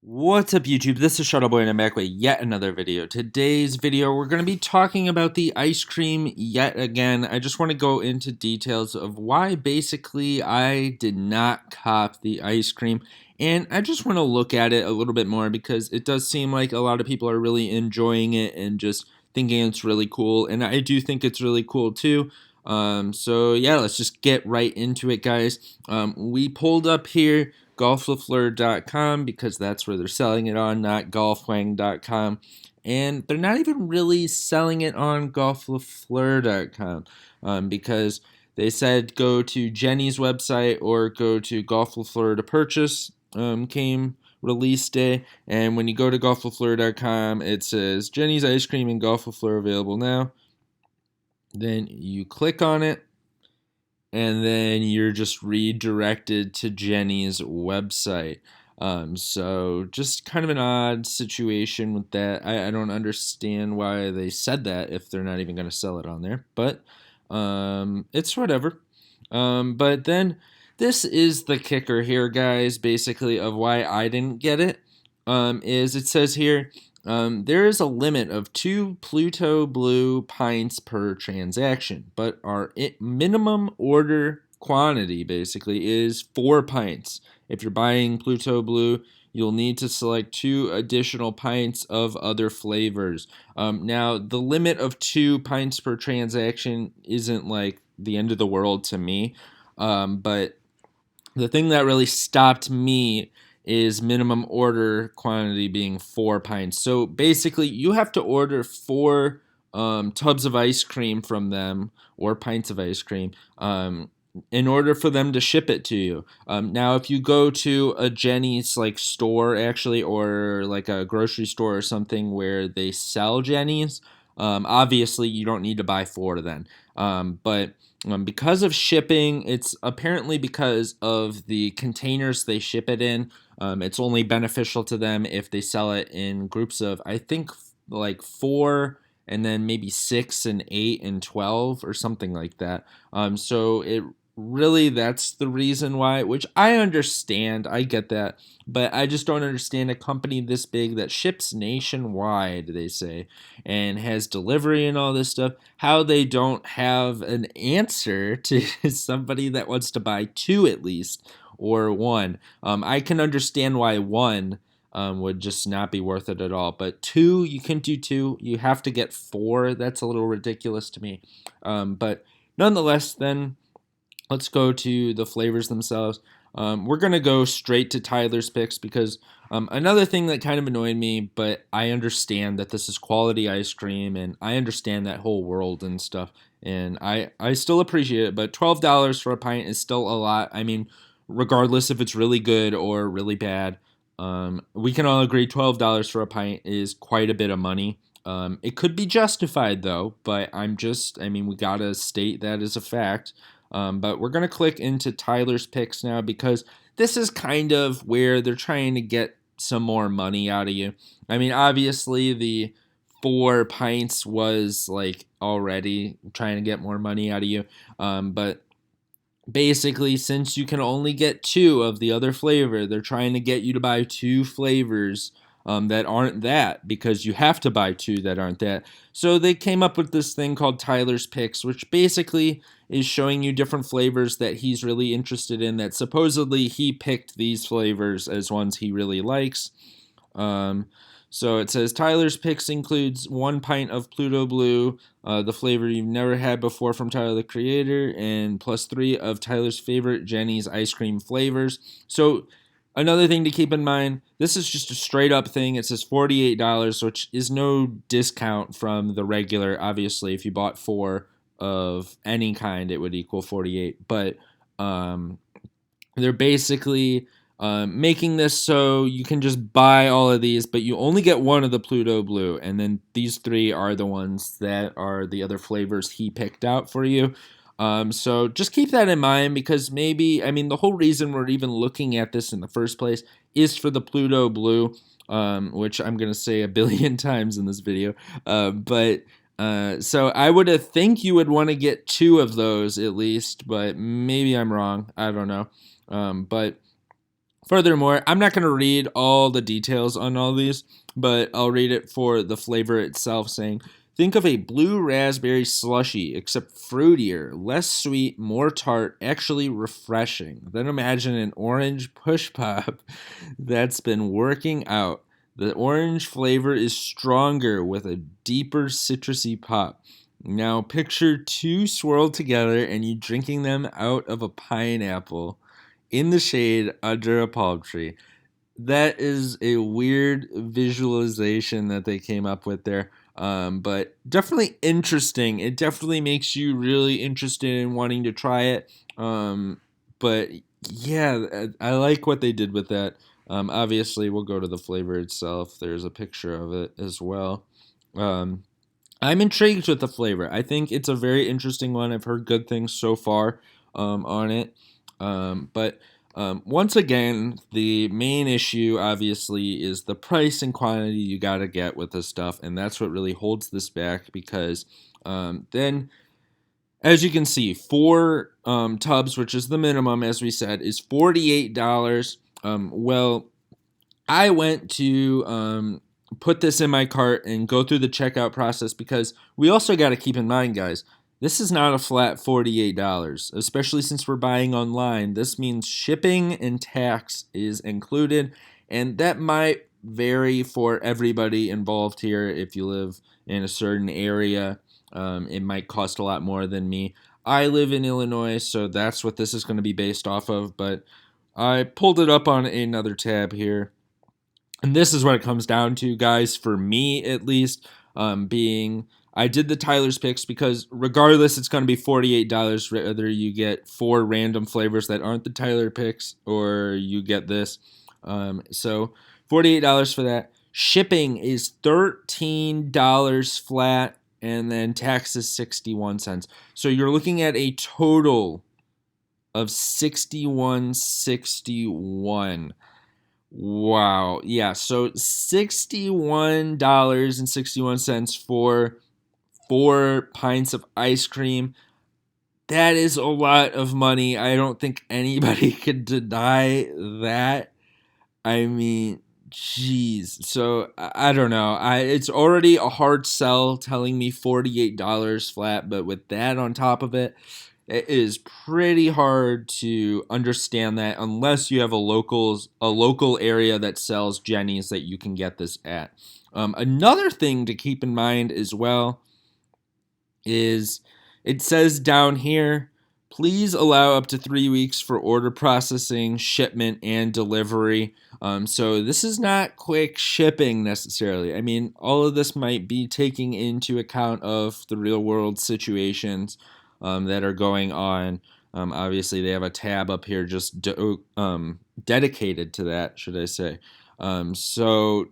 What's up YouTube, this is Shuttleboy and I'm back with yet another video. Today's video we're going to be talking about the ice cream yet again. I just want to go into details of why basically I did not cop the ice cream, and I just want to look at it a little bit more because it does seem like a lot of people are really enjoying it and just thinking it's really cool, and I do think it's really cool too. So yeah, let's just get right into it, guys. We pulled up here golfwithfleur.com because that's where they're selling it on, not golfwang.com. And they're not even really selling it on golfwithfleur.com because they said go to Jenny's website or go to Golf with Fleur to purchase. Came release day, and when you go to golfwithfleur.com, it says Jenny's ice cream and Golf with Fleur available now. Then you click on it, and then you're just redirected to Jenny's website. So just kind of an odd situation with that. I don't understand why they said that if they're not even going to sell it on there, but it's whatever. But then this is the kicker here, guys, basically of why I didn't get it. Is it says here, there is a limit of 2 Pluto Blue pints per transaction, but our minimum order quantity basically is 4 pints. If you're buying Pluto Blue, you'll need to select 2 additional pints of other flavors. Now, the limit of 2 pints per transaction isn't like the end of the world to me, but the thing that really stopped me is minimum order quantity being 4 pints. So basically, you have to order 4 tubs of ice cream from them, or pints of ice cream, in order for them to ship it to you. Now, if you go to a Jenny's like store, actually, or like a grocery store or something where they sell Jenny's, obviously you don't need to buy 4 then. But because of shipping, it's apparently because of the containers they ship it in. It's only beneficial to them if they sell it in groups of, I think, like 4, and then maybe 6 and 8 and 12 or something like that. So it really, that's the reason why, which I understand. I get that. But I just don't understand a company this big that ships nationwide, they say, and has delivery and all this stuff, how they don't have an answer to somebody that wants to buy 2 at least, or 1. I can understand why 1 would just not be worth it at all, but 2, you can do 2. You have to get 4. That's a little ridiculous to me. But nonetheless, then let's go to the flavors themselves. We're going to go straight to Tyler's picks because another thing that kind of annoyed me, but I understand that this is quality ice cream and I understand that whole world and stuff, and I still appreciate it, but $12 for a pint is still a lot. I mean, regardless if it's really good or really bad, we can all agree $12 for a pint is quite a bit of money. It could be justified though, but I mean, we gotta state that as a fact. But we're going to click into Tyler's picks now because this is kind of where they're trying to get some more money out of you. I mean, obviously the 4 pints was like already trying to get more money out of you. But basically, since you can only get 2 of the other flavor, they're trying to get you to buy 2 flavors that aren't that, because you have to buy 2 that aren't that. So they came up with this thing called Tyler's Picks, which basically is showing you different flavors that he's really interested in, that supposedly he picked these flavors as ones he really likes. So it says Tyler's Picks includes 1 pint of Pluto Blue, the flavor you've never had before from Tyler the Creator, and plus 3 of Tyler's favorite Jenny's ice cream flavors. So another thing to keep in mind, this is just a straight up thing. It says $48, which is no discount from the regular. Obviously, if you bought 4 of any kind, it would equal 48. But they're basically making this so you can just buy all of these, but you only get 1 of the Pluto Blue, and then these 3 are the ones that are the other flavors he picked out for you. So just keep that in mind, because maybe, I mean, the whole reason we're even looking at this in the first place is for the Pluto Blue, which I'm going to say a billion times in this video. So I would think you would want to get 2 of those at least, but maybe I'm wrong. I don't know. But Furthermore, I'm not going to read all the details on all these, but I'll read it for the flavor itself, saying, think of a blue raspberry slushy, except fruitier, less sweet, more tart, actually refreshing. Then imagine an orange push pop that's been working out. The orange flavor is stronger with a deeper citrusy pop. Now picture two swirled together and you drinking them out of a pineapple in the shade under a palm tree. That is a weird visualization that they came up with there. But definitely interesting. It definitely makes you really interested in wanting to try it. But yeah, I like what they did with that. Obviously, we'll go to the flavor itself. There's a picture of it as well. Um, I'm intrigued with the flavor. I think it's a very interesting one. I've heard good things so far on it. But once again, the main issue obviously is the price and quantity you got to get with this stuff. And that's what really holds this back because then, as you can see, four tubs, which is the minimum, as we said, is $48. Well, I went to put this in my cart and go through the checkout process because we also got to keep in mind, guys, this is not a flat $48, especially since we're buying online. This means shipping and tax is included, and that might vary for everybody involved here. If you live in a certain area, it might cost a lot more than me. I live in Illinois, so that's what this is going to be based off of, but I pulled it up on another tab here. And this is what it comes down to, guys, for me at least, being I did the Tyler's picks because regardless, it's going to be $48 whether you get four random flavors that aren't the Tyler picks or you get this. So $48 for that. Shipping is $13 flat, and then tax is 61 cents. So you're looking at a total of 61.61. Wow. Yeah, so $61.61 for 4 pints of ice cream. That is a lot of money. I don't think anybody could deny that. I mean, jeez. So I don't know. It's already a hard sell telling me $48 flat, but with that on top of it, it is pretty hard to understand that unless you have a local area that sells Jenny's that you can get this at. Another thing to keep in mind as well is it says down here, please allow up to 3 weeks for order processing, shipment, and delivery. So this is not quick shipping necessarily. I mean, all of this might be taking into account of the real world situations that are going on. Obviously, they have a tab up here just dedicated to that, should I say. So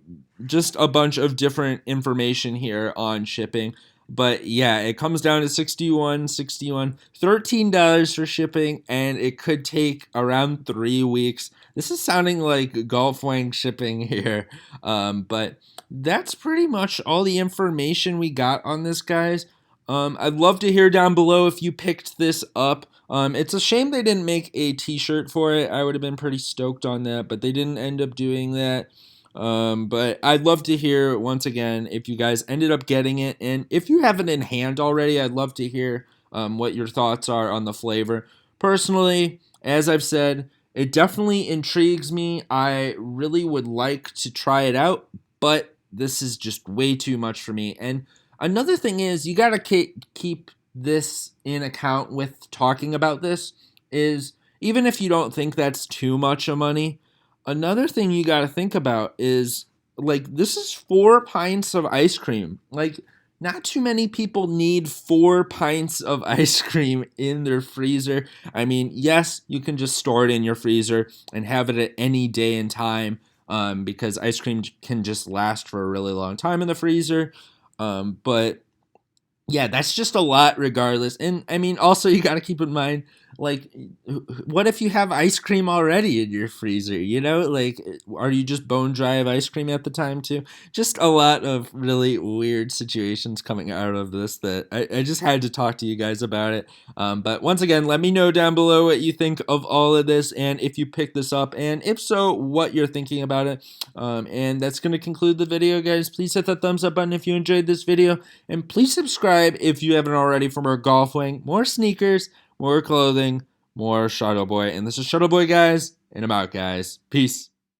just a bunch of different information here on shipping. But yeah, it comes down to $13 for shipping, and it could take around 3 weeks. This is sounding like Golf Wang shipping here. But that's pretty much all the information we got on this, guys. I'd love to hear down below if you picked this up. It's a shame they didn't make a t-shirt for it. I would have been pretty stoked on that, but they didn't end up doing that. But I'd love to hear once again if you guys ended up getting it, and if you have it in hand already, I'd love to hear what your thoughts are on the flavor. Personally, as I've said, it definitely intrigues me. I really would like to try it out, but this is just way too much for me. And another thing is, you gotta keep this in account with talking about this. Is even if you don't think that's too much of money. Another thing you got to think about is like this is 4 pints of ice cream. Like not too many people need 4 pints of ice cream in their freezer. I mean, yes, you can just store it in your freezer and have it at any day and time because ice cream can just last for a really long time in the freezer. But yeah, that's just a lot regardless. And I mean, also you got to keep in mind like, what if you have ice cream already in your freezer? Like, are you just bone dry of ice cream at the time too? Just a lot of really weird situations coming out of this that I just had to talk to you guys about it. But once again, let me know down below what you think of all of this and if you picked this up, and if so, what you're thinking about it. And that's going to conclude the video, guys. Please hit that thumbs up button if you enjoyed this video, and please subscribe if you haven't already for more golf wing, more sneakers, more clothing, more Shuttleboy. And this is Shuttleboy, guys, and I'm out, guys. Peace.